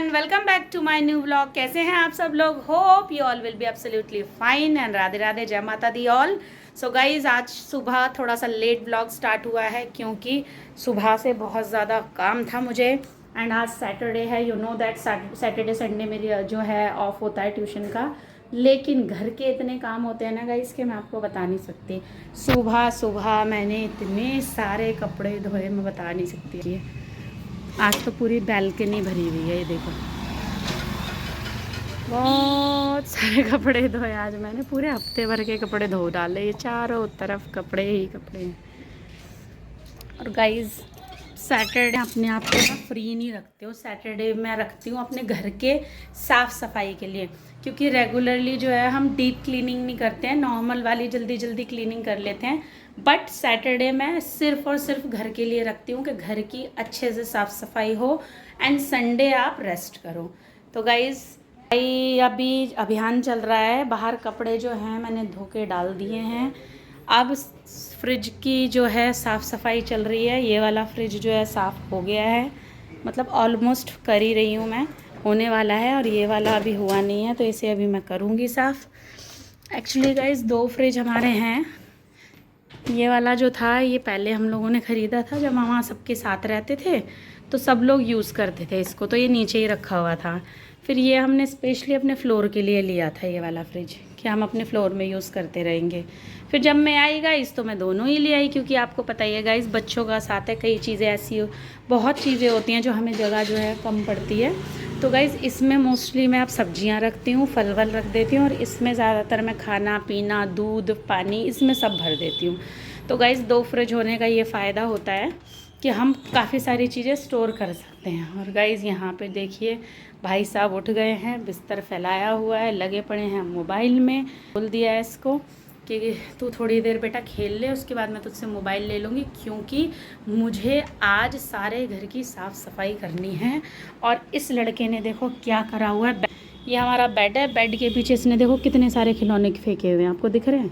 Everyone, welcome back to my new vlog. कैसे हैं आप सब लोग? Hope you all will be absolutely fine and Radhe Radhe, जय माता दी ऑल। सो गाइज, आज सुबह थोड़ा सा लेट व्लॉग स्टार्ट हुआ है क्योंकि सुबह से बहुत ज़्यादा काम था मुझे। एंड आज सैटरडे है, you know that Saturday Sunday मेरी जो है ऑफ होता है ट्यूशन का। लेकिन घर के इतने काम होते हैं ना गाइज कि मैं आपको बता नहीं सकती। सुबह सुबह मैंने इतने सारे कपड़े धोए, मैं बता नहीं सकती। आज तो पूरी बैल्कनी भरी हुई है, ये देखो, बहुत सारे कपड़े धोए आज मैंने। पूरे हफ्ते भर के कपड़े धो डाले, ये चारों तरफ कपड़े ही कपड़े हैं। और गाइस, सैटरडे अपने आप को ना फ्री नहीं रखते हो। सैटरडे मैं रखती हूँ अपने घर के साफ़ सफाई के लिए, क्योंकि रेगुलरली जो है हम डीप क्लीनिंग नहीं करते हैं, नॉर्मल वाली जल्दी जल्दी क्लीनिंग कर लेते हैं। बट सैटरडे मैं सिर्फ और सिर्फ घर के लिए रखती हूँ कि घर की अच्छे से साफ़ सफाई हो एंड संडे आप रेस्ट करो। तो गाइज़, अभी अभियान चल रहा है, बाहर कपड़े जो हैं मैंने धो के डाल दिए हैं। अब फ्रिज की जो है साफ़ सफाई चल रही है। ये वाला फ्रिज जो है साफ़ हो गया है, मतलब ऑलमोस्ट कर ही रही हूँ मैं, होने वाला है। और ये वाला अभी हुआ नहीं है, तो इसे अभी मैं करूँगी साफ़। एक्चुअली गाइस, 2 फ्रिज हमारे हैं। ये वाला जो था ये पहले हम लोगों ने ख़रीदा था जब वहाँ सबके साथ रहते थे, तो सब लोग यूज़ करते थे इसको, तो ये नीचे ही रखा हुआ था। फिर ये हमने स्पेशली अपने फ्लोर के लिए लिया था, ये वाला फ्रिज, कि हम अपने फ्लोर में यूज़ करते रहेंगे। फिर जब मैं आई गाइस तो मैं दोनों ही ले आई, क्योंकि आपको पता ही है गाइस, बच्चों का साथ है, कई चीज़ें ऐसी बहुत चीज़ें होती हैं जो हमें जगह जो है कम पड़ती है। तो गाइस, इसमें मोस्टली मैं अब सब्जियां रखती हूँ, फल वल रख देती हूँ, और इसमें ज़्यादातर मैं खाना पीना, दूध, पानी, इसमें सब भर देती हूँ। तो गाइस, 2 फ्रिज होने का ये फ़ायदा होता है कि हम काफ़ी सारी चीज़ें स्टोर कर सकते हैं। और गाइस, यहाँ पे देखिए, भाई साहब उठ गए हैं, बिस्तर फैलाया हुआ है, लगे पड़े हैं मोबाइल में। बोल दिया है इसको कि तू थोड़ी देर बेटा खेल ले, उसके बाद मैं तुझसे मोबाइल ले लूँगी, क्योंकि मुझे आज सारे घर की साफ़ सफाई करनी है। और इस लड़के ने देखो क्या करा हुआ है। ये हमारा बेड है, बेड के पीछे इसने देखो कितने सारे खिलौने फेंके हुए हैं, आपको दिख रहे हैं?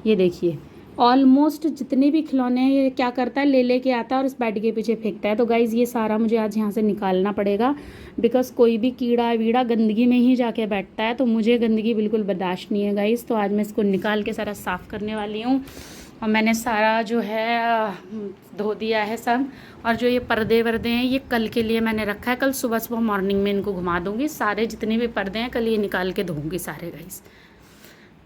ये देखिए, ऑलमोस्ट जितने भी खिलौने हैं ये क्या करता है, ले लेके आता है और इस बेड के पीछे फेंकता है। तो गाइज़, ये सारा मुझे आज यहाँ से निकालना पड़ेगा, बिकॉज़ कोई भी कीड़ा वीड़ा गंदगी में ही जाके बैठता है, तो मुझे गंदगी बिल्कुल बर्दाश्त नहीं है गाइज़। तो आज मैं इसको निकाल के सारा साफ़ करने वाली हूँ। और मैंने सारा जो है धो दिया है सब। और जो ये पर्दे वर्दे हैं ये कल के लिए मैंने रखा है, कल सुबह सुबह मॉर्निंग में इनको घुमा दूँगी। सारे जितने भी पर्दे हैं कल ये निकाल के धोऊँगी सारे गाइज़।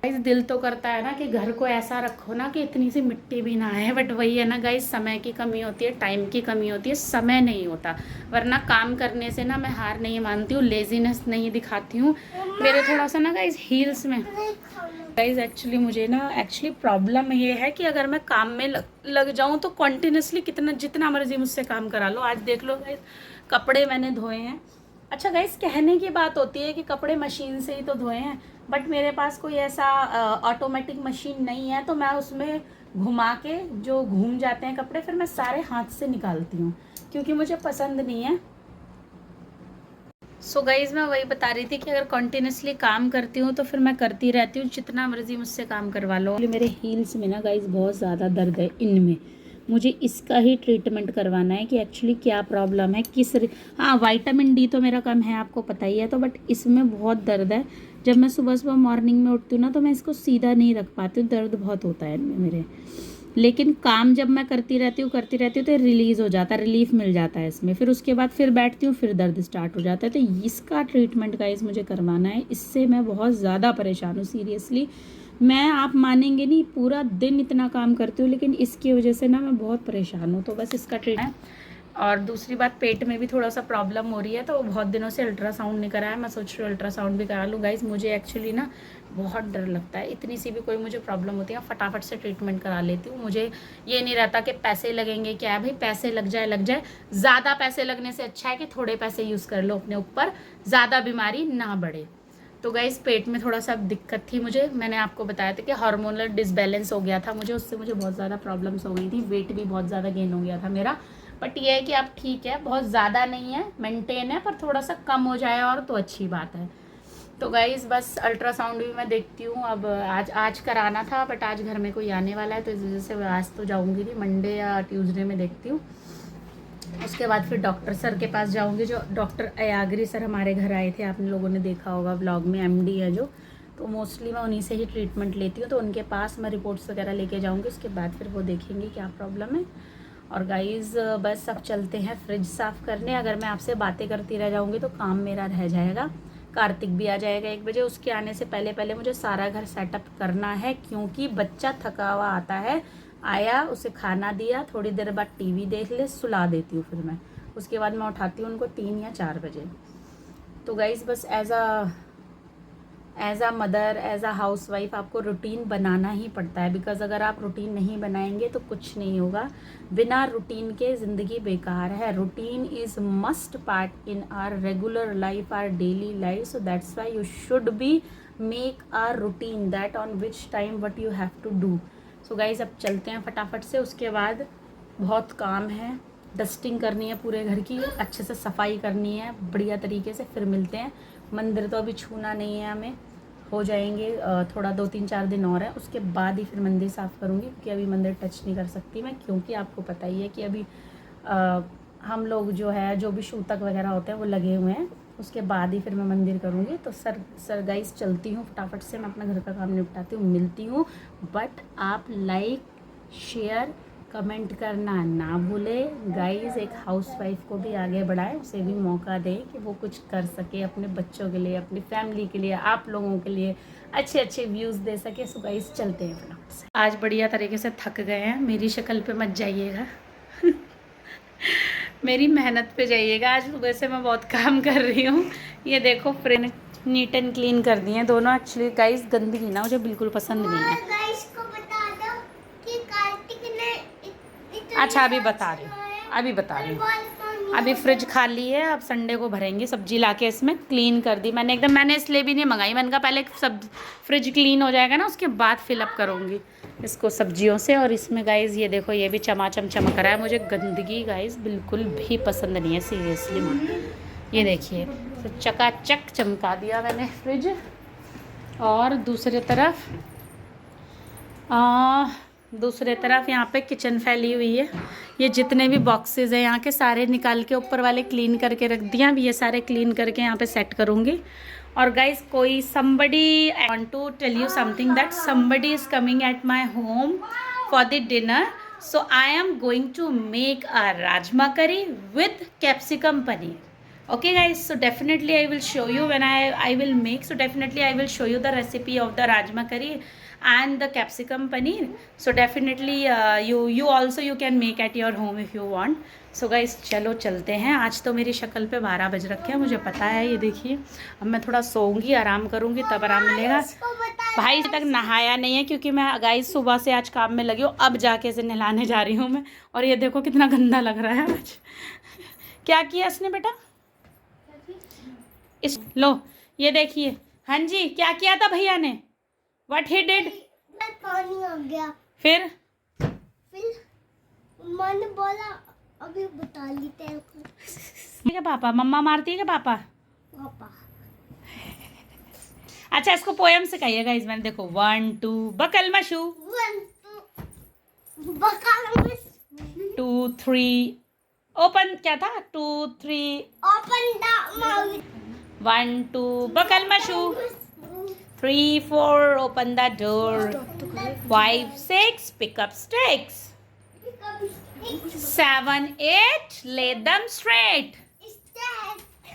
गाइस, दिल तो करता है ना कि घर को ऐसा रखो ना कि इतनी सी मिट्टी भी ना आए, बट वही है ना गाइस, समय की कमी होती है, टाइम की कमी होती है, समय नहीं होता। वरना काम करने से ना मैं हार नहीं मानती हूँ, लेजीनेस नहीं दिखाती हूँ। मेरे थोड़ा सा ना गाइस हील्स में गाइस, एक्चुअली मुझे ना प्रॉब्लम ये है कि अगर मैं काम में लग जाऊँ तो कंटिन्यूसली जितना मर्जी मुझसे काम करा लो। आज देख लो गाइस, कपड़े मैंने धोए हैं। अच्छा गाइस, कहने की बात होती है कि कपड़े मशीन से ही तो धोए हैं, बट मेरे पास कोई ऐसा ऑटोमेटिक मशीन नहीं है, तो मैं उसमें घुमा के जो घूम जाते हैं कपड़े, फिर मैं सारे हाथ से निकालती हूँ, क्योंकि मुझे पसंद नहीं है। सो गाइज, मैं वही बता रही थी कि अगर कंटिन्यूसली काम करती हूँ तो फिर मैं करती रहती हूँ, जितना मर्जी मुझसे काम करवा लो। मेरे हील्स में ना गाइज बहुत ज़्यादा दर्द है, इनमें मुझे इसका ही ट्रीटमेंट करवाना है कि एक्चुअली क्या प्रॉब्लम है, हाँ, विटामिन डी तो मेरा कम है, आपको पता ही है, तो बट इसमें बहुत दर्द है। जब मैं सुबह सुबह मॉर्निंग में उठती हूँ ना, तो मैं इसको सीधा नहीं रख पाती हूँ, दर्द बहुत होता है इनमें मेरे। लेकिन काम जब मैं करती रहती हूँ तो रिलीज़ हो जाता है, रिलीफ मिल जाता है इसमें। फिर उसके बाद फिर बैठती हूँ, फिर दर्द स्टार्ट हो जाता है। तो इसका ट्रीटमेंट गाइस मुझे करवाना है, इससे मैं बहुत ज़्यादा परेशान हूँ सीरियसली। मैं, आप मानेंगे नहीं, पूरा दिन इतना काम करती हूँ, लेकिन इसकी वजह से ना मैं बहुत परेशान हूँ। तो बस इसका ट्रीटमेंट। और दूसरी बात, पेट में भी थोड़ा सा प्रॉब्लम हो रही है, तो बहुत दिनों से अल्ट्रासाउंड नहीं कराया। मैं सोच रही हूँ अल्ट्रासाउंड भी करा लूँ गाइज। मुझे एक्चुअली ना बहुत डर लगता है, इतनी सी भी कोई मुझे प्रॉब्लम होती है फटाफट से ट्रीटमेंट करा लेती हूँ। मुझे ये नहीं रहता कि पैसे लगेंगे, क्या है भाई, पैसे लग जाए। ज़्यादा पैसे लगने से अच्छा है कि थोड़े पैसे यूज़ कर लो अपने ऊपर, ज़्यादा बीमारी ना बढ़े। तो गाइस, पेट में थोड़ा सा दिक्कत थी मुझे, मैंने आपको बताया था कि हार्मोनल डिसबैलेंस हो गया था मुझे, उससे मुझे बहुत ज़्यादा प्रॉब्लम्स हो गई थी, वेट भी बहुत ज़्यादा गेन हो गया था मेरा। बट ये है कि अब ठीक है, बहुत ज़्यादा नहीं है, मेंटेन है, पर थोड़ा सा कम हो जाए और तो अच्छी बात है। तो गाइज़, बस अल्ट्रासाउंड भी मैं देखती हूँ। अब आज कराना था, बट आज घर में कोई आने वाला है, तो इस वजह से आज तो जाऊँगी नहीं, मंडे या ट्यूसडे में देखती हूँ। उसके बाद फिर डॉक्टर सर के पास जाऊंगी, जो डॉक्टर अयागरी सर हमारे घर आए थे, आप लोगों ने देखा होगा व्लॉग में, एमडी है जो, तो मोस्टली मैं उन्हीं से ही ट्रीटमेंट लेती हूँ, तो उनके पास मैं रिपोर्ट्स वगैरह लेके जाऊँगी। उसके बाद फिर वो देखेंगे क्या प्रॉब्लम है। और गाइज़ बस अब चलते हैं फ्रिज साफ़ करने। अगर मैं आपसे बातें करती रह जाऊँगी तो काम मेरा रह जाएगा। कार्तिक भी आ जाएगा 1 बजे, उसके आने से पहले पहले मुझे सारा घर सेटअप करना है, क्योंकि बच्चा थका हुआ आता है, आया उसे खाना दिया, थोड़ी देर बाद टीवी देख ले, सुला देती हूँ फिर मैं, उसके बाद मैं उठाती हूँ उनको 3 या 4 बजे। तो गाइज़ बस as a mother, as a housewife आपको रूटीन बनाना ही पड़ता है, बिकॉज अगर आप रूटीन नहीं बनाएंगे तो कुछ नहीं होगा। बिना रूटीन के ज़िंदगी बेकार है। Routine is must part in our regular life, our daily life, so that's why you should be make our routine that on which time what you have to do. So guys अब चलते हैं फटाफट से, उसके बाद बहुत काम है, डस्टिंग करनी है पूरे घर की, अच्छे से सफाई करनी है बढ़िया तरीके से, फिर मिलते हैं। मंदिर तो अभी छूना नहीं है हमें, हो जाएंगे थोड़ा 2-3-4 दिन और है, उसके बाद ही फिर मंदिर साफ़ करूँगी, क्योंकि अभी मंदिर टच नहीं कर सकती मैं, क्योंकि आपको पता ही है कि अभी हम लोग जो है, जो भी सूतक वगैरह होते हैं वो लगे हुए हैं, उसके बाद ही फिर मैं मंदिर करूँगी। तो सर गाइस चलती हूँ फटाफट से, मैं अपना घर का काम निपटाती हूँ, मिलती हूँ। बट आप लाइक शेयर कमेंट करना ना भूले गाइस, एक हाउसवाइफ को भी आगे बढ़ाएं, उसे भी मौका दें कि वो कुछ कर सके अपने बच्चों के लिए, अपनी फैमिली के लिए, आप लोगों के लिए अच्छे अच्छे व्यूज़ दे सके। सो गाइस चलते हैं फटाफट से। आज बढ़िया तरीके से थक गए हैं, मेरी शक्ल पे मत जाइएगा मेरी मेहनत पे जाइएगा। आज सुबह से मैं बहुत काम कर रही हूँ। ये देखो फ्रेंड नीट एंड क्लीन कर दिए हैं दोनों। एक्चुअली गाइस गंदगी ना मुझे बिल्कुल पसंद नहीं है। अच्छा अभी बता रही हूँ अभी फ्रिज खाली है, अब संडे को भरेंगे, सब्जी लाके इसमें क्लीन कर दी मैंने एकदम। मैंने इसलिए भी नहीं मंगाई, मैंने कहा पहले सब फ्रिज क्लीन हो जाएगा ना, उसके बाद फिलअप करूँगी इसको सब्जियों से। और इसमें गाइस ये देखो, ये भी चमाचम चमक रहा है। मुझे गंदगी गाइस बिल्कुल भी पसंद नहीं है सीरियसली। ये देखिए तो चकाचक चमका दिया मैंने फ्रिज। और दूसरे तरफ यहाँ पे किचन फैली हुई है। ये जितने भी बॉक्सेस हैं यहाँ के सारे निकाल के ऊपर वाले क्लीन करके रख दिया। अभी ये सारे क्लीन करके यहाँ पे सेट करूँगी। और गाइस कोई somebody, I want to tell you something that somebody is coming at my home for the dinner. So I am going to make a rajma curry with capsicum paneer. Okay guys, so definitely I will show you when I will make. So definitely I will show you the recipe of the rajma curry and the capsicum paneer. So definitely you also you can make at your home if you want. So guys चलो चलते हैं। आज तो मेरी शक्ल पे 12 बज रखे हैं, मुझे पता है। ये देखिए अब मैं थोड़ा सोऊंगी, आराम करूंगी, तब आराम मिलेगा। भाई तक नहाया नहीं है क्योंकि मैं गाइस सुबह से आज काम में लगी हूँ, अब जाके इसे नहलाने जा रही हूँ मैं। और ये देखो कितना गंदा लग रहा है आज। क्या किया इसने बेटा? इस लो ये देखिए। हाँ जी क्या किया था भैया ने? What he did? पानी आ गया। फिर मैंने बोला अभी बता ली तेरे को। क्या पापा मम्मा मारती है क्या पापा? पापा अच्छा इसको पोयम सिखाइएगा इस मैंने। देखो 1 2 बकल मशू, 2 3 ओपन, क्या था 2 3 ओपन द माउथ, 1 2 बकल मशू, 3 4 open the door, 5 6 pick up sticks, 7 8 lay them straight.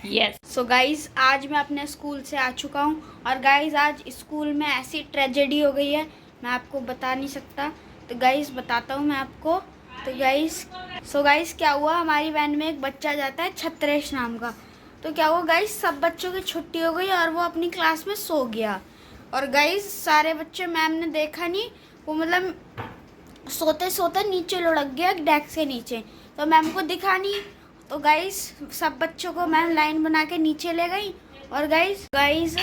Yes. So guys आज मैं अपने स्कूल से आ चुका हूँ और गाइज आज स्कूल में ऐसी ट्रेजेडी हो गई है मैं आपको बता नहीं सकता। तो गाइज बताता हूँ मैं आपको। तो गाइज क्या हुआ, हमारी वैन में एक बच्चा जाता है छत्रेश नाम का। तो क्या हुआ गाइज, सब बच्चों की छुट्टी हो गई और वो अपनी क्लास में सो गया। और गाइज सारे बच्चे, मैम ने देखा नहीं, वो मतलब सोते सोते नीचे लुढ़क गया डेस्क के नीचे, तो मैम को दिखा नहीं। तो गाइज सब बच्चों को मैम लाइन बना के नीचे ले गई। और गाइज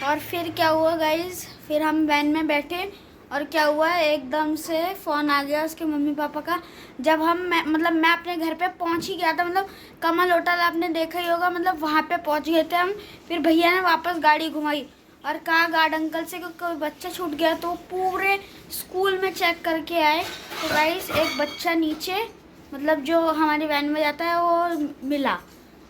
और फिर क्या हुआ गाइज, फिर हम वैन में बैठे और क्या हुआ, एकदम से फ़ोन आ गया उसके मम्मी पापा का। जब मैं अपने घर पे पहुंच ही गया था, मतलब कमल होटल आपने देखा ही होगा, मतलब वहाँ पे पहुंच गए थे हम। फिर भैया ने वापस गाड़ी घुमाई और कहा गार्ड अंकल से कि कोई बच्चा छूट गया, तो पूरे स्कूल में चेक करके आए। तो गाइस एक बच्चा नीचे मतलब जो हमारी वैन में जाता है वो मिला।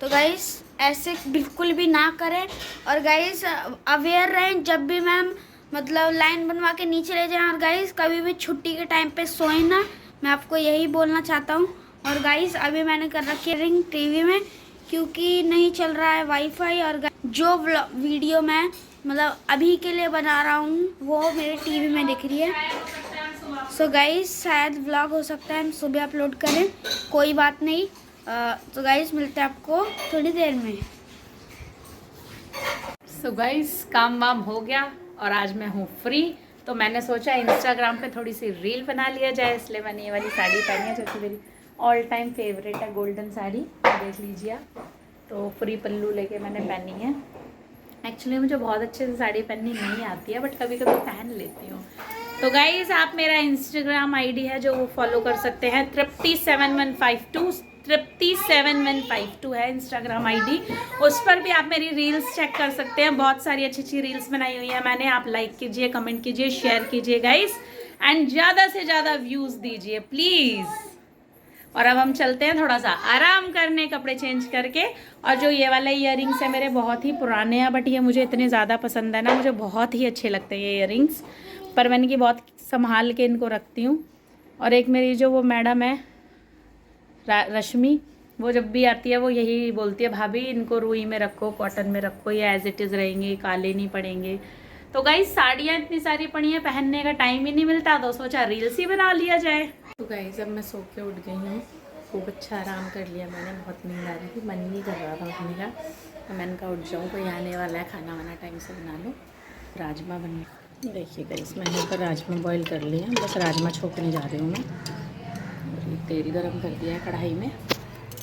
तो गाइस ऐसे बिल्कुल भी ना करें, और गाइस अवेयर रहें जब भी मैम मतलब लाइन बनवा के नीचे ले जाएं। और गाइस कभी भी छुट्टी के टाइम पे सोए ना, मैं आपको यही बोलना चाहता हूँ। और गाइस अभी मैंने कर रखी है रिंग टीवी में, क्योंकि नहीं चल रहा है वाईफाई। और जो वीडियो मैं मतलब अभी के लिए बना रहा हूँ वो मेरे टीवी में दिख रही है। सो गाइस शायद व्लॉग हो सकता है हम सुबह अपलोड करें, कोई बात नहीं। तो गाइस मिलते हैं आपको थोड़ी देर में। सो गाइस काम वाम हो गया और आज मैं हूँ फ्री, तो मैंने सोचा इंस्टाग्राम पे थोड़ी सी रील बना लिया जाए, इसलिए मैंने ये वाली साड़ी पहनी है जो कि मेरी ऑल टाइम फेवरेट है, गोल्डन साड़ी। देख लीजिए आप, तो फ्री पल्लू लेके मैंने पहनी है। एक्चुअली मुझे बहुत अच्छे से साड़ी पहननी नहीं आती है, बट कभी कभी पहन लेती हूँ। तो गाइज़ आप मेरा इंस्टाग्राम आईडी है जो वो फॉलो कर सकते हैं, तृप्ति7152 तृप्ति7152 है इंस्टाग्राम आईडी। उस पर भी आप मेरी रील्स चेक कर सकते हैं, बहुत सारी अच्छी अच्छी रील्स बनाई हुई है मैंने। आप लाइक कीजिए, कमेंट कीजिए, शेयर कीजिए गाइज़, एंड ज़्यादा से ज़्यादा व्यूज़ दीजिए प्लीज़। और अब हम चलते हैं थोड़ा सा आराम करने, कपड़े चेंज करके। और जो ये वाले ईयरिंग्स है मेरे बहुत ही पुराने हैं, बट ये मुझे इतने ज़्यादा पसंद है ना, मुझे बहुत ही अच्छे लगते हैं ये ईयरिंग्स, पर मैंने कि बहुत संभाल के इनको रखती हूँ। और एक मेरी जो वो मैडम है रश्मि, वो जब भी आती है वो यही बोलती है, भाभी इनको रुई में रखो, कॉटन में रखो, ये एज इट इज़ रहेंगे, काले नहीं पड़ेंगे। तो गाइस साड़ियाँ इतनी सारी पड़ी हैं, पहनने का टाइम ही नहीं मिलता, तो सोचा रील्स ही बना लिया जाए। तो गाइस अब मैं सो के उठ गई हूँ, खूब अच्छा आराम कर लिया मैंने, बहुत नींद आ रही थी, मन नहीं कर रहा था उठने का, तो मैंने कहा उठ जाऊँ, कोई आने वाला है, खाना वाना टाइम से बना लो। राजमा बन, देखिए गाइस मैंने ऊपर राजमा बॉईल कर लिया, बस राजमा छोकने जा रही हूँ मैं। और ये तेल गरम कर दिया है कढ़ाई में,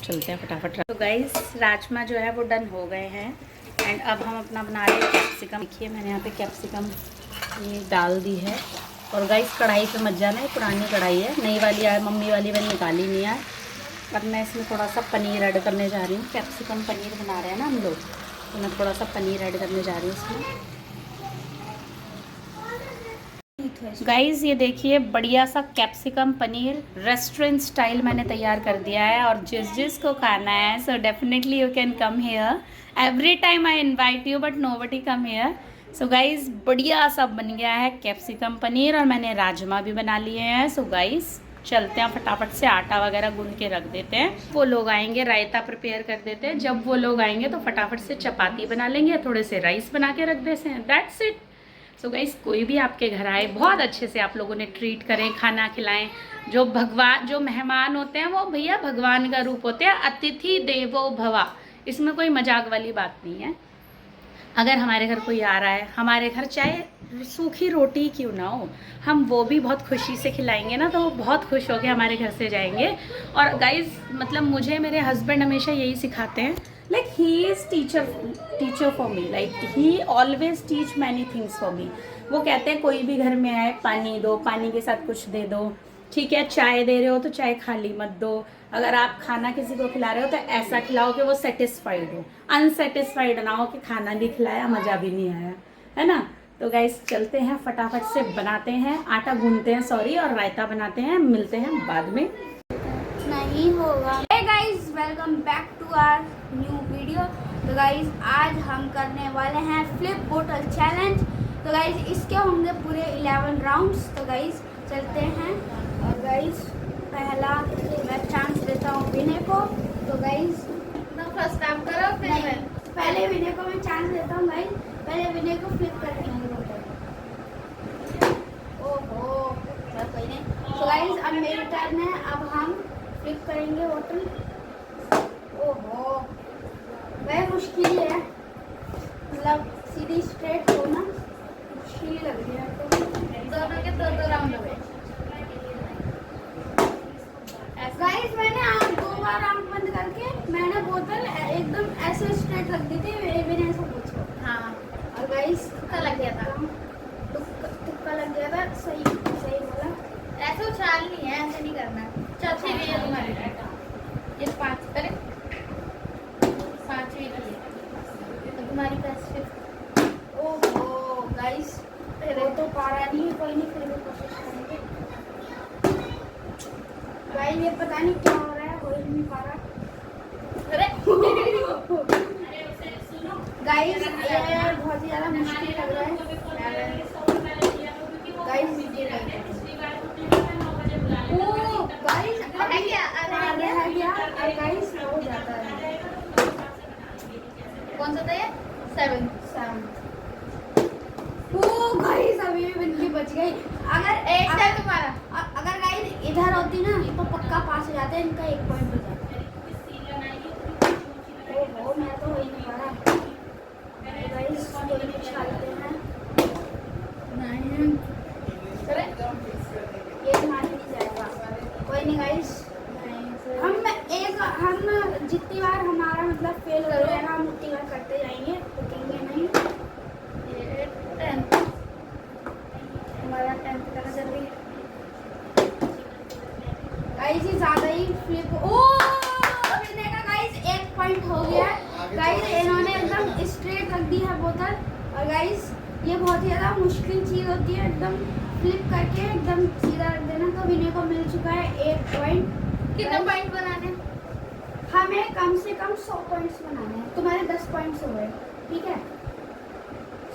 चलते हैं फटाफट। तो गाइस राजमा जो है वो डन हो गए हैं, एंड अब हम अपना बना रहे हैं कैप्सिकम। देखिए मैंने यहाँ पे कैप्सिकम ये डाल दी है। और गाइस कढ़ाई पे मत जाना, है पुरानी कढ़ाई है, नई वाली है मम्मी वाली मैंने निकाली नहीं है। अब मैं इसमें थोड़ा सा पनीर ऐड करने जा रही हूँ, कैप्सिकम पनीर बना रहे हैं ना हम लोग, तो मैं थोड़ा सा पनीर ऐड करने जा रही हूँ इसमें। गाइस ये देखिए बढ़िया सा कैप्सिकम पनीर रेस्टोरेंट स्टाइल मैंने तैयार कर दिया है, और जिस जिस को खाना है so definitely you can come here. Every time I invite you but nobody come here. So guys बढ़िया सा बन गया है कैप्सिकम पनीर, और मैंने राजमा भी बना लिए हैं। सो गाइस चलते हैं फटाफट से आटा वगैरह गूंद के रख देते हैं, वो लोग आएंगे रायता प्रिपेयर कर देते हैं, जब वो लोग आएंगे तो फटाफट से चपाती बना लेंगे, थोड़े से राइस बना के रख देते हैं, दैट्स इट। सो गाइस कोई भी आपके घर आए बहुत अच्छे से आप लोगों ने ट्रीट करें, खाना खिलाएं। जो मेहमान होते हैं वो भैया भगवान का रूप होते हैं, अतिथि देवो भवा, इसमें कोई मजाक वाली बात नहीं है। अगर हमारे घर कोई आ रहा है, हमारे घर चाहे सूखी रोटी क्यों ना हो, हम वो भी बहुत खुशी से खिलाएंगे ना, तो वो बहुत खुश होकर हमारे घर से जाएंगे। और गाइस मतलब मुझे मेरे हस्बैंड हमेशा यही सिखाते हैं, like he is teacher for me, like he always teach many things for me। वो कहते हैं कोई भी घर में आए पानी दो, पानी के साथ कुछ दे दो, ठीक है चाय दे रहे हो तो चाय खाली मत दो, अगर आप खाना किसी को खिला रहे हो तो ऐसा खिलाओ कि वो सेटिस्फाइड हो, अनसेटिस्फाइड ना हो कि खाना भी खिलाया मज़ा भी नहीं आया, है ना। तो गाइस चलते हैं फटाफट से बनाते हैं, आटा गूंदते हैं सॉरी, और रायता बनाते हैं, मिलते हैं बाद में। नहीं होगा। Hey guys welcome back to our new video. तो गाइस आज हम करने वाले हैं फ्लिप बोतल चैलेंज। तो गाइस इसके होंगे पूरे 11 राउंड्स। तो गाइस चलते हैं, और गाइस पहला मैं चांस देता हूँ विनय को। तो गाइस फर्स्ट आप करो, फिर मैं पहले विनय को मैं चांस देता हूँ। गाइस पहले विनय को फ्लिप करनी है बोतल। ओहो कोई नहीं। तो गाइस अब मेरी टर्न है, अब हम फ्लिप करेंगे बोतल। ओहो वह मुश्किल है, मतलब सीधी स्ट्रेट होना मुश्किल लग रही है। तो दोनों के दो राउंड हुए। गाइस मैंने दो बार आंख बंद करके मैंने बोतल एकदम ऐसे स्ट्रेट रख दी थी, मैंने ऐसा पूछो। हाँ और गाइस तुक्का लग गया था, तुक्का लग गया था, सही सही बोला। ऐसे उछाल नहीं है, ऐसे नहीं करना। चौथी भी है तुम्हारी, ये 5 करे, 5वीं की है तो तुम्हारी पास। ओहो गाइस वो तो पारा नहीं है, कोई नहीं फिर भी कोशिश करेंगे। गाइस ये पता पता नहीं क्या हो रहा है, हो ही नहीं पा रहा। गाइस ये बहुत ही ज्यादा मुश्किल लग रहा है गाइस। ओ गाइस रह गया और गाइस हो जाता है। कौन सा था ये? 7। ओ गाइस अभी भी बिल्ली बच गई। अगर एक था तुम्हारा। अगर गाइस इधर होती ना तो पक्का पास हो जाते, इनका 1 पॉइंट हो जाता। ओहो मैं तो हो ही नहीं पा रहा। गाइस कोई कुछ डालते हैं नहीं, ये मार नहीं जाएगा। कोई नहीं गाइस, हम जितनी बार हमारा मतलब फेल हो जाएगा हम उतनी बार करते जाएंगे, रुकेंगे नहीं। ये 10। हमारा 10th का जल्दी गाइस ये ज्यादा ही फ्लिप। ओ विनय का गाइस 1 पॉइंट हो गया। गाइस इन्होंने एकदम स्ट्रेट रख दी है बोतल। और गाइस ये बहुत ही ज्यादा मुश्किल चीज होती है, एकदम फ्लिप करके एकदम सीधा रख देना। तो विनय को मिल चुका है 1 पॉइंट। कितना पॉइंट बनाने? हमें कम से कम 100 पॉइंट्स बनाने हैं। तुम्हारे 10 पॉइंट्स हो गए, ठीक है।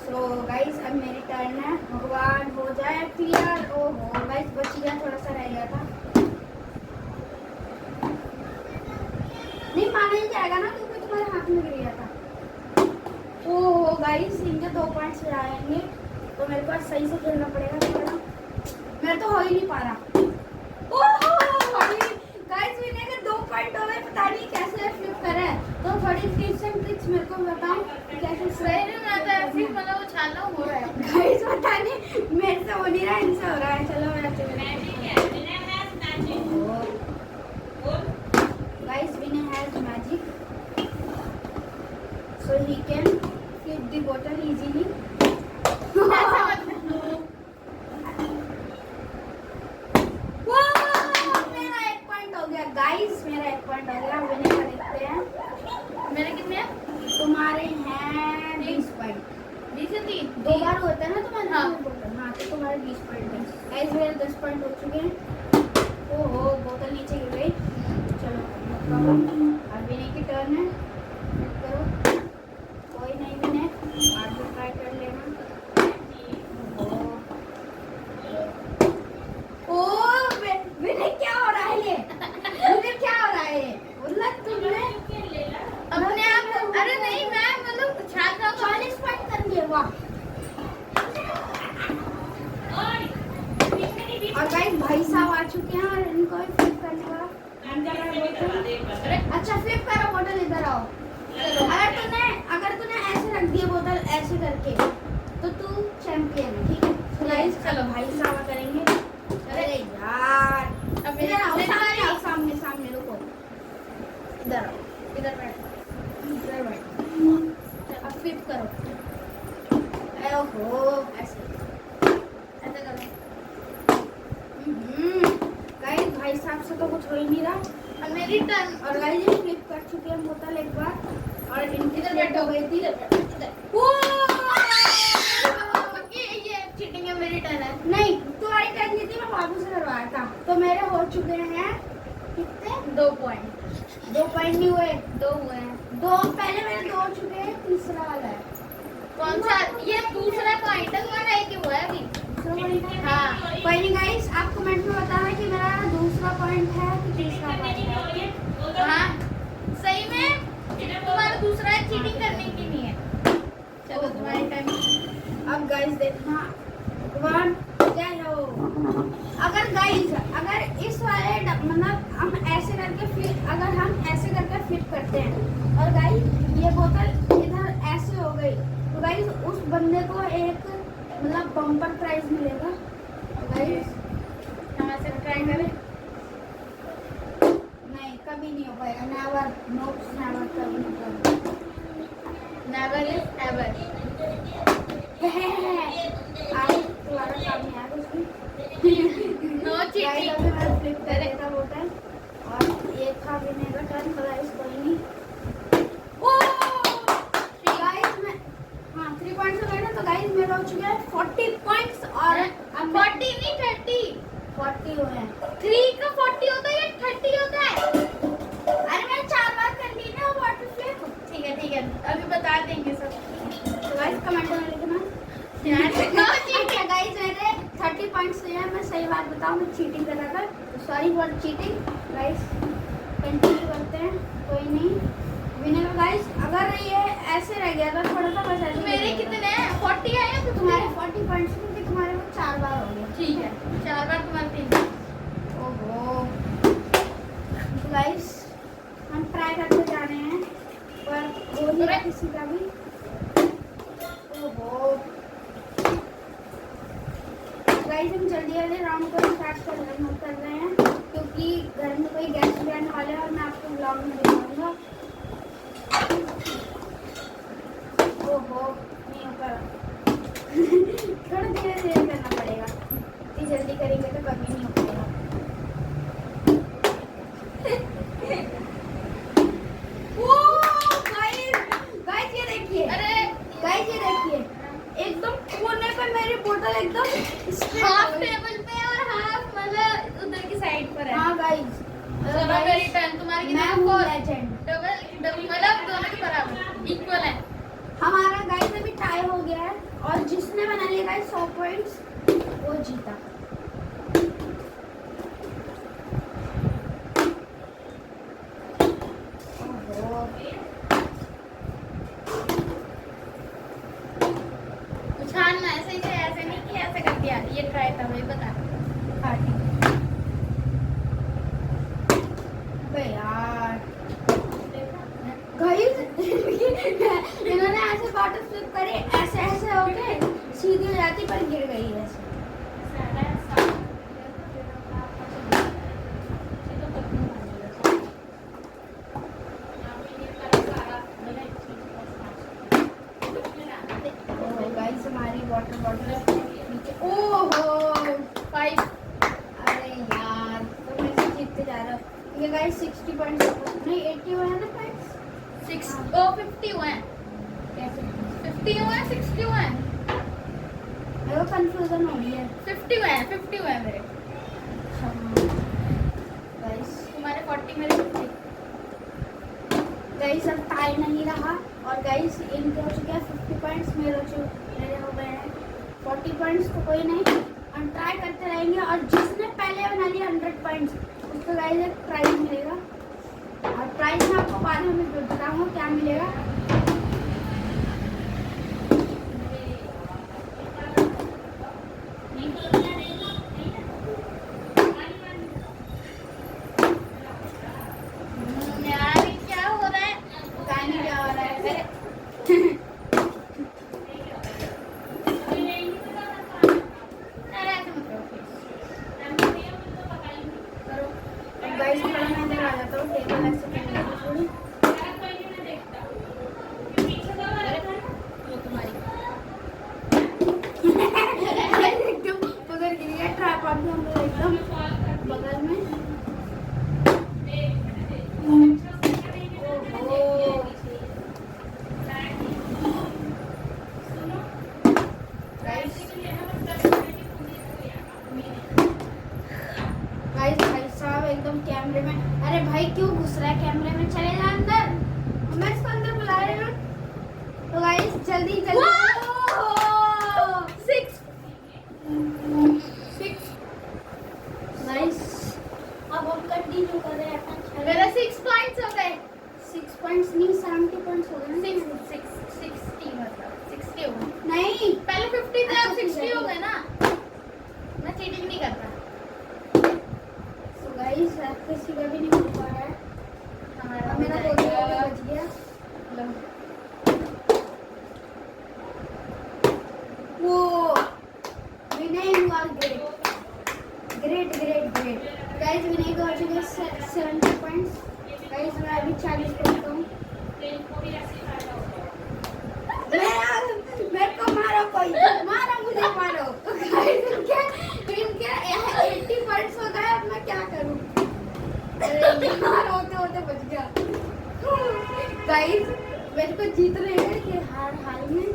सो गाइस अब मेरी टर्न है। भगवान हो जाए क्लियर। ओहो गाइस बच गया, थोड़ा सा रह गया था। नहीं माना ही जाएगा ना क्योंकि तुम्हारे हाथ में गिर गया था। ओहो गाइस इनके 2 पॉइंट्स आएंगे तो मेरे को सही से खेलना पड़ेगा थोड़ा। मैं तो हो ही नहीं पा रहा। ओहो गाइस विनय के 2 पॉइंट हो गए। पता नहीं कैसे फ्लिप करे, तो थोड़ी टिप्स एंड ट्रिक्स मेरे को बताओ कैसे। सही नहीं आता है, फिर मतलब उछालना हो रहा है। गाइस पता नहीं मेरे से हो नहीं रहा, इनसे हो रहा है। चलो मैं guys Vinay has magic so he can flip the bottle easily. मेरा 1 पॉइंट हो गया गाइस, मेरा 1 पॉइंट हो गया। विनय का देखते हैं मेरे कितने हैं? तुम्हारे हैं 20 पॉइंट। 20 से 3। 2 बार होता है ना तुम्हारे। हाँ। हाँ तो तुम्हारे 20 पॉइंट है गाइस। मेरे 10 पॉइंट हो चुके हैं। ओहो बोतल नीचे गिर गई। चलो अब विनय की टर्न है। करो, कोई नहीं विनय, आज भी ट्राई कर लेना। विनय क्या हो रहा है ये? विनय क्या हो रहा है? मतलब तुमने अपने आप। अरे नहीं मैं मतलब उछाल रहा हूँ। 40 पॉइंट कर लिए। वाह। और गाइस भाई साहब आ चुके हैं और इनको भी फ्लिप करने वाला मन कर रहा है बोतल। अच्छा फ्लिप करो बोतल, इधर आओ। अगर तूने ऐसे रख दिया बोतल ऐसे करके तो तू चैंपियन है, ठीक है। तो गाइस चलो भाई साहब करेंगे। अरे यार अब इधर आओ, मेरे सामने आओ, सामने सामने रुको। इधर आओ, इधर बैठ। इधर बैठो। अब फ्लिप करो। ओहो ऐसे ऐसा करो। गाइस भाई साहब से तो कुछ हो ही नहीं रहा। और मेरी टर्न। और गाइस ये फ्लिप कर चुके हैं बोतल एक बार और इनकी इधर बैठ बैठो। हो गई थी। इधर। वो ये चीटिंग है। मेरी टर्न है। नहीं तुम्हारी टर्न नहीं थी, मैं बाबू से करवाया था। तो मेरे हो चुके हैं कितने? 2 पॉइंट। 2 पॉइंट नहीं हुए, 2 हुए हैं। 2 पहले मेरे 2 हो चुके हैं, तीसरा वाला है। कौन सा? ये दूसरा पॉइंट है तुम्हारा। एक ही हुआ है अभी। दूसरा पॉइंट है। हाँ। कोई नहीं गाइस, आप कमेंट में बताना कि मेरा दूसरा पॉइंट है कि तीसरा पॉइंट है। हाँ सही में तुम्हारा दूसरा है, चीटिंग करने की नहीं है। चलो तुम्हारी टाइम। अब गाइस देखना भगवान जय हो। अगर गाइस अगर इस वाले मतलब हम ऐसे करके फिर अगर हम ऐसे करके फ्लिप करते हैं और गाइस ये बोतल इधर ऐसे हो गई तो गाइस उस बंदे को एक मतलब बम्पर प्राइज मिलेगा। गाइस हम ऐसे ट्राई करें। नहीं कभी नहीं हो पाएगा। नेवर, नो नेवर, कभी नहीं होगा। Never is ever. आज तुम्हारा काम नहीं आया उसमें। No guys cheating. अभी मैं फ्लिप कर देता बोतल और ये था विनय का टर्न। तो गाइस कोई नहीं। ओ गाइस मैं हाँ 3 पॉइंट्स हो गए ना। तो गाइस मेरा हो चुका है 40 पॉइंट्स और अब 40 नहीं 30। 40 हुए हैं। 3 का 40 होता है या 30 होता फॉर चीटिंग गाइस। कंटिन्यू करते हैं, कोई नहीं। विनर गाइस, अगर ये ऐसे रह गया तो थोड़ा सा बस ऐसे मेरे कितने हैं? 40 आए हैं? तुम्हारे 40 पॉइंट्स क्योंकि तुम्हारे वो 4 बार हो गए। ठीक है, 4 बार तुम्हारे 3 बार। ओहो। तो गाइस हम ट्राई करते जा रहे हैं पर हो नहीं रहा किसी का भी। ओहो गाइस, हम जल्दी जल्दी राउंड को स्टार्ट कर रहे हैं क्योंकि घर में कोई गेस्ट भी आने वाले हैं और मैं आपको ब्लॉग में दिखाऊंगा। ओहो नहीं हो पा रहा। थोड़ा धीरे धीरे करना पड़ेगा, इतनी जल्दी करेंगे तो कभी नहीं हो पाएगा। गाइस ये देखिए, अरे गाइस ये देखिए, एकदम कोने पे मेरी बोतल एकदम हाफ टेबल पे और हाफ मतलब उधर की साइड पर है। हाँ गाइस, चलो मेरी टर्न। तुम्हारी मैं कितनी? हूँ 4। लेजेंड। डबल मतलब दोनों के बराबर इक्वल है। हमारा गाइस अभी टाई हो गया है और जिसने बना लिया गाइस 100 पॉइंट्स वो जीता। ओहो उछालना ऐसे ही, ऐसे नहीं कि ऐसे कर दिया। ये ट्राई था भाई, बता। हाँ ठीक है। अबे यार गाइस इन्होंने ऐसे बॉटल फ्लिप करे, ऐसे ऐसे हो गए, सीधी हो जाती पर गिर गई ऐसे। ओहो गाइस, हमारी वाटर बॉटल नीचे। ओहो 5। अरे यार, तो मैं से जीतते जा रहा हूँ। ये गाइस 60 पॉइंट्स नहीं 80 हुए हैं ना पॉइंट्स। 6 ओ 50 हुए हैं। कैसे 50 हुए हैं, 60 हुए हैं, मेरे को कंफ्यूजन हो रही है 50 हुए हैं, 50 हुए हैं मेरे। गाइस। तुम्हारे 40 मेरे 50। गाइस अब टाई नहीं रहा और गाइस इनके हो चुके हैं 50 पॉइंट्स, मेरे हो गए हैं 40 पॉइंट्स। तो कोई नहीं, हम ट्राई करते रहेंगे और जिसने पहले बना लिया 100 पॉइंट्स उसको गाइस एक प्राइज मिलेगा। और प्राइज में आपको बाद में मैं बताऊंगा क्या मिलेगा। यार ये क्या हो रहा है? पता नहीं क्या हो रहा है। अरे अरे ऐसे मत करो please। करो। गाइस थोड़ा मैं इधर आ जाता हूँ, टेबल ऐसे करने की थोड़ी। ये तुम्हारी। एकदम उधर गिर गया ट्राइपॉड भी हम लोग एकदम बगल में। ओहो गाइस, भाई साहब एकदम कैमरे में। अरे भाई क्यों घुस रहा है कैमरे में, चले जा अंदर। मैं इसको अंदर बुला रही हूँ। तो गाइस जल्दी जल्दी। ओह! 6 गाइस अब हम कंटिन्यू कर रहे हैं अपना मेरा 6 पॉइंट्स हो गए। 6 पॉइंट्स नहीं 70 पॉइंट्स हो गए ना। 60 मतलब 60 हो गए। नहीं पहले 50 थे, अब अच्छा, 60 हो गए ना। मैं चीटिंग नहीं करता। तो गाइस किसी का भी नहीं हो पा रहा है। हमारा अब मेरा बोतल बच गया। लो। वो Vinay you are great great great great. Guys Vinay को हो चुके 70 पॉइंट्स। गाइस मैं अभी 40 पॉइंट हूँ। मेरे को मारो, कोई मारो, मुझे मारो। गाइस इनके 80 पॉइंट्स हो गए, अब मैं क्या करूँ। अरे यार होते होते बच गया। गाइस मेरे को जीत रहे हैं कि हाल में।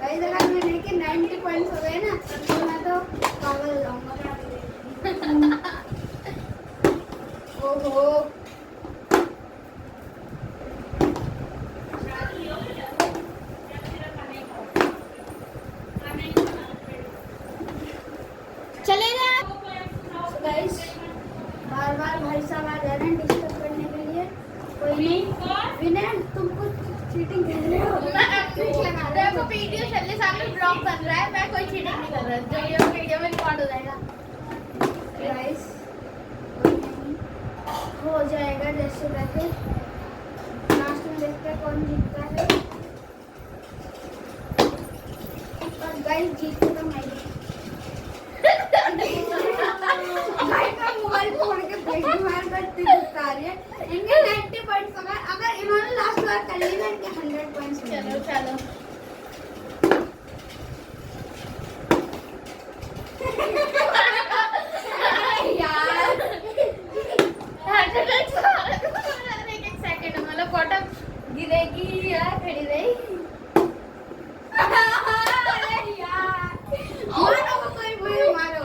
गाइस अगर मैंने के 90 पॉइंट्स हो गए ना तो मैं तो पागल हो जाऊंगा। ओहो चले जा। गाइस बार बार कोई नहीं विनय, तुम कुछ चीटिंग कर रहे हो। देखो वीडियो चलने सामने ब्लॉग बन रहा है, मैं कोई चीटिंग नहीं कर रहा, जो ये वीडियो में रिकॉर्ड हो जाएगा। गाइस हो जाएगा जैसे तैसे, लास्ट में देखते हैं कौन जीतता है। और गाइस जीतते तो मैं ही। भाई का मोबाइल फोड़ के फेंक दूं, मार करती दिखता रही है। इनके 90 पॉइंट्स हो गए, अगर इन्होंने लास्ट बार कर ली ना इनके 100 पॉइंट्स हो गए। चलो चलो यार एक एक सेकंड मतलब फोटो गिरेगी या खड़ी रही। अरे यार मारो कोई मुझे मारो।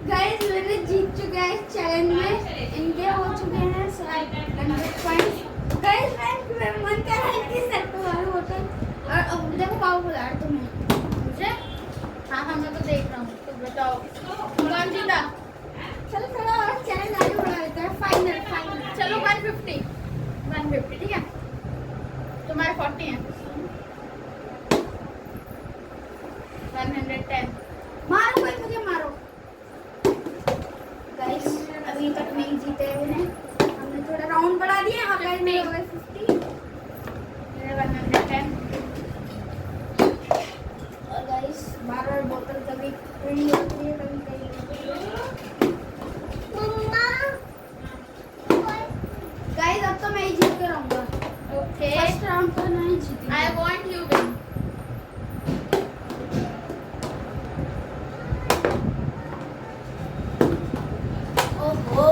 गाइस मैंने जीत चुका है इस चैलेंज में, इनके हो चुके हैं 100 पॉइंट्स। गाइस मैं मन कर रहा है कि सेट पे मारूं बोतल। और अब देखो पाओ बुला रहा तुम्हें मुझे हाँ हाँ मैं तो देख रहा हूँ, तो बताओ कौन जीता। चलो थोड़ा और चैलेंज आगे बढ़ा लेते हैं। फाइनल चलो 150 ठीक है, तुम्हारे 40 हैं। 110 मारो कोई मुझे मारो। गाइस अभी तक नहीं जीते हैं इन्हें, हमने थोड़ा राउंड बढ़ा दिए। अब गाइस मेरे हो गए 50 मेरे 110। और गाइस बार-बार बोतल कभी कहीं होती है कभी कहीं होती है। गाइस अब तो मैं ही जीत के रहूंगा। ओके फर्स्ट राउंड तो नहीं जीती। I want you win. ओहो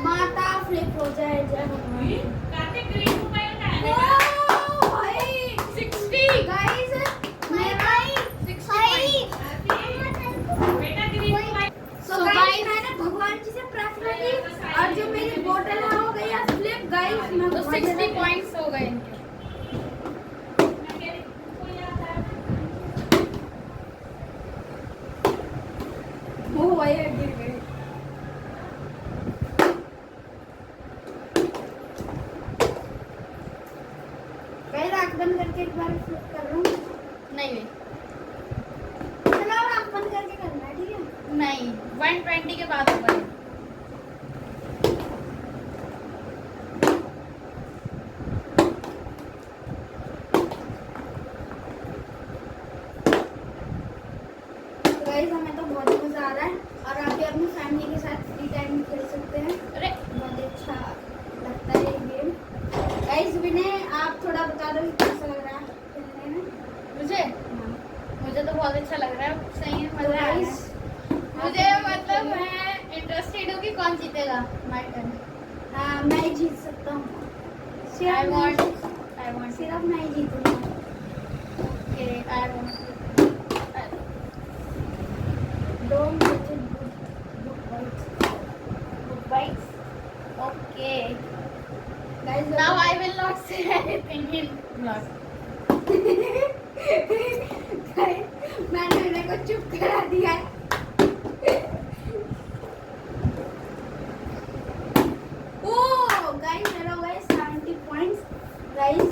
माता फ्लिप हो जाए जय भगवान। ओ भाई 60 गाइस मेरा 60 सो गाइस मैंने भगवान जी से प्रार्थना की और जो मेरी बोतल है हो गई है फ्लिप। गाइस मैं तो 60 पॉइंट्स हो गए इनके। वो भाई गिर गई। गाइस आंख बंद करके एक बार फ्लिप कर रहा हूँ। नहीं चलो अब आंख बंद करके करना है ठीक है। नहीं 120 के बाद होगा ये। गाइस हमें तो बहुत मजा आ रहा है और आप भी अपनी फैमिली के साथ फ्री टाइम में खेल सकते हैं। अरे बहुत अच्छा लगता है ये गेम। गाइस विनय आप थोड़ा बता दो कि कैसा लग रहा है खेलने में। मुझे तो बहुत अच्छा लग रहा है, सही है, मजा आ रहा है। गाइस मुझे मतलब मैं इंटरेस्टेड हूँ कि कौन जीतेगा माय टर्न। हाँ मैं ही जीत सकता हूँ। आई वांट सिर्फ मैं ही जीतूंगा। Okay I want don't get it good bites. Okay guys now I will not say anything in blog. मैंने विनय को चुप करा दिया है। ओह गाइस मेरा हो गए 70 पॉइंट्स। गाइस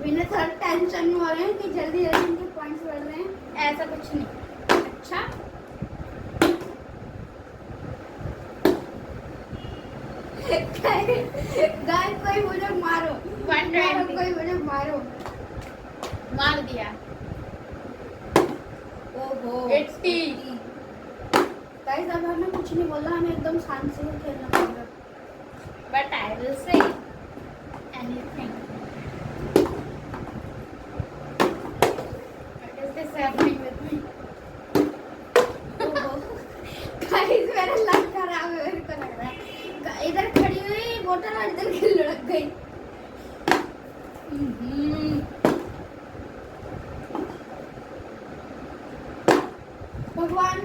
विनय थोड़ा टेंशन में हो रहे हैं कि जल्दी जल्दी इनके पॉइंट्स बढ़ रहे हैं। ऐसा कुछ नहीं। अच्छा गाइस कोई मुझे मारो। 120 कोई मुझे मारो। मार दिया। ओहो 80 गाइस अब हमें कुछ नहीं बोलना, हमें एकदम शांति से खेलना पड़ेगा। But I will say anything. What is this happening with me? Guys मेरा लक खराब है, मेरे को लग रहा है इधर खड़ी हुई बोतल और इधर की लुढ़क गई। भगवान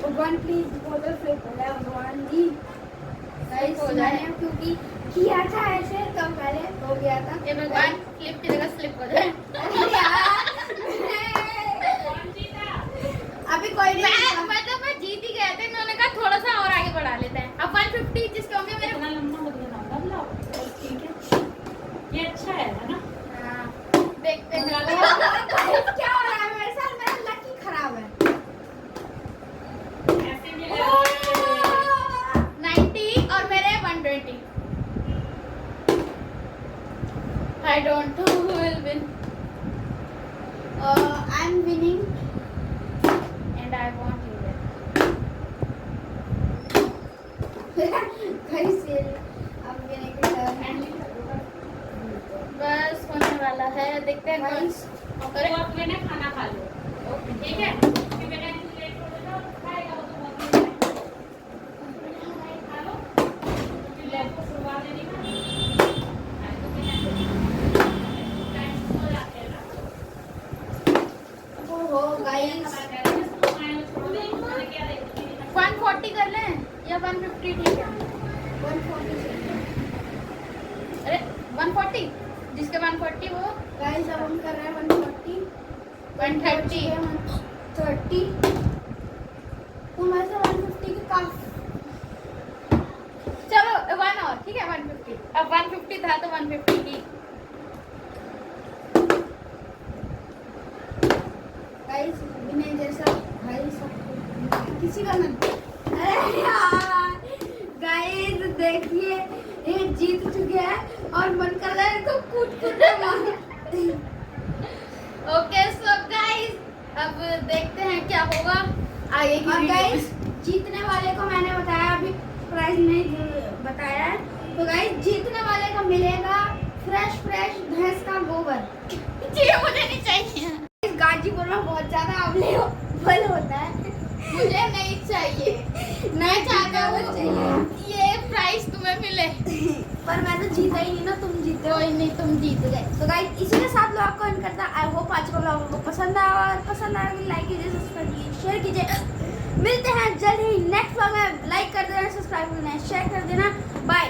भगवान प्लीज बोतल फ्लिप हो जाए भगवान जी। गाइस हो जाए। मैंने क्योंकि किया था ऐसे तो पहले हो गया था। ये भगवान फ्लिप की जगह स्लिप हो जाए। अरे यार कोई नहीं मैं मतलब मैं जीत ही गए थे, इन्होंने कहा थोड़ा सा और आगे बढ़ा लेते हैं। अब 150 जिसके होंगे मेरे। इतना लंबा बदलाओ, ठीक है, ये अच्छा है ना। हाँ, देखते हैं क्या हो रहा है मेरे साथ? मेरा लकी खराब है। ऐसे भी 90 और मेरे 120। I don't know who will win. I'm winning. And I want you there. Guys, ये अब winning की turn है. बस होने वाला है, देखते हैं Guys, अरे तो आप मैंने खाना खा लो, ठीक है, क्योंकि मैंने लेट हो जाएगा, खाएगा वो तो बहुत लेट है। खा लो, क्योंकि लेट को शुरुआत नहीं करनी। ओहो guys, 140 कर लें या 150 ठीक है? 140 अरे 140 जिसके 140 वो guys, अब हम कर रहे हैं 140. 130। 130. हमारे से 150 के काफी. चलो 1 और ठीक है 150। अब 150 था तो 150 की। गाइस विनय जैसा भाई सब किसी का मन. अरे यार गाइस देखिए, ये जीत चुके हैं और मन कर रहा है तो कूद कूद के मार. ओके सो गाइस, अब देखते हैं क्या होगा आगे की और वीडियो गाइस जीतने वाले को मैंने बताया, अभी प्राइस नहीं बताया है. तो गाइस जीतने वाले को मिलेगा फ्रेश भैंस का गोबर. में। जी मुझे नहीं चाहिए, इस गाजीपुर में बहुत ज्यादा अवेलेबल होता है. मुझे नहीं चाहिए। मैं चाहता हूँ ये प्राइस तुम्हें मिले। पर मैं तो जीता ही नहीं ना, तुम जीते हो. कोई नहीं, तुम जीत गए। तो गाइस इसी के साथ ब्लॉग को एंड करता. आई होप आज का ब्लॉग आपको पसंद आया, और पसंद आया तो लाइक कीजिए, सब्सक्राइब कीजिए, शेयर कीजिए. मिलते हैं जल्द ही नेक्स्ट ब्लॉग में. लाइक कर देना, सब्सक्राइब कर देना, शेयर कर देना. बाय.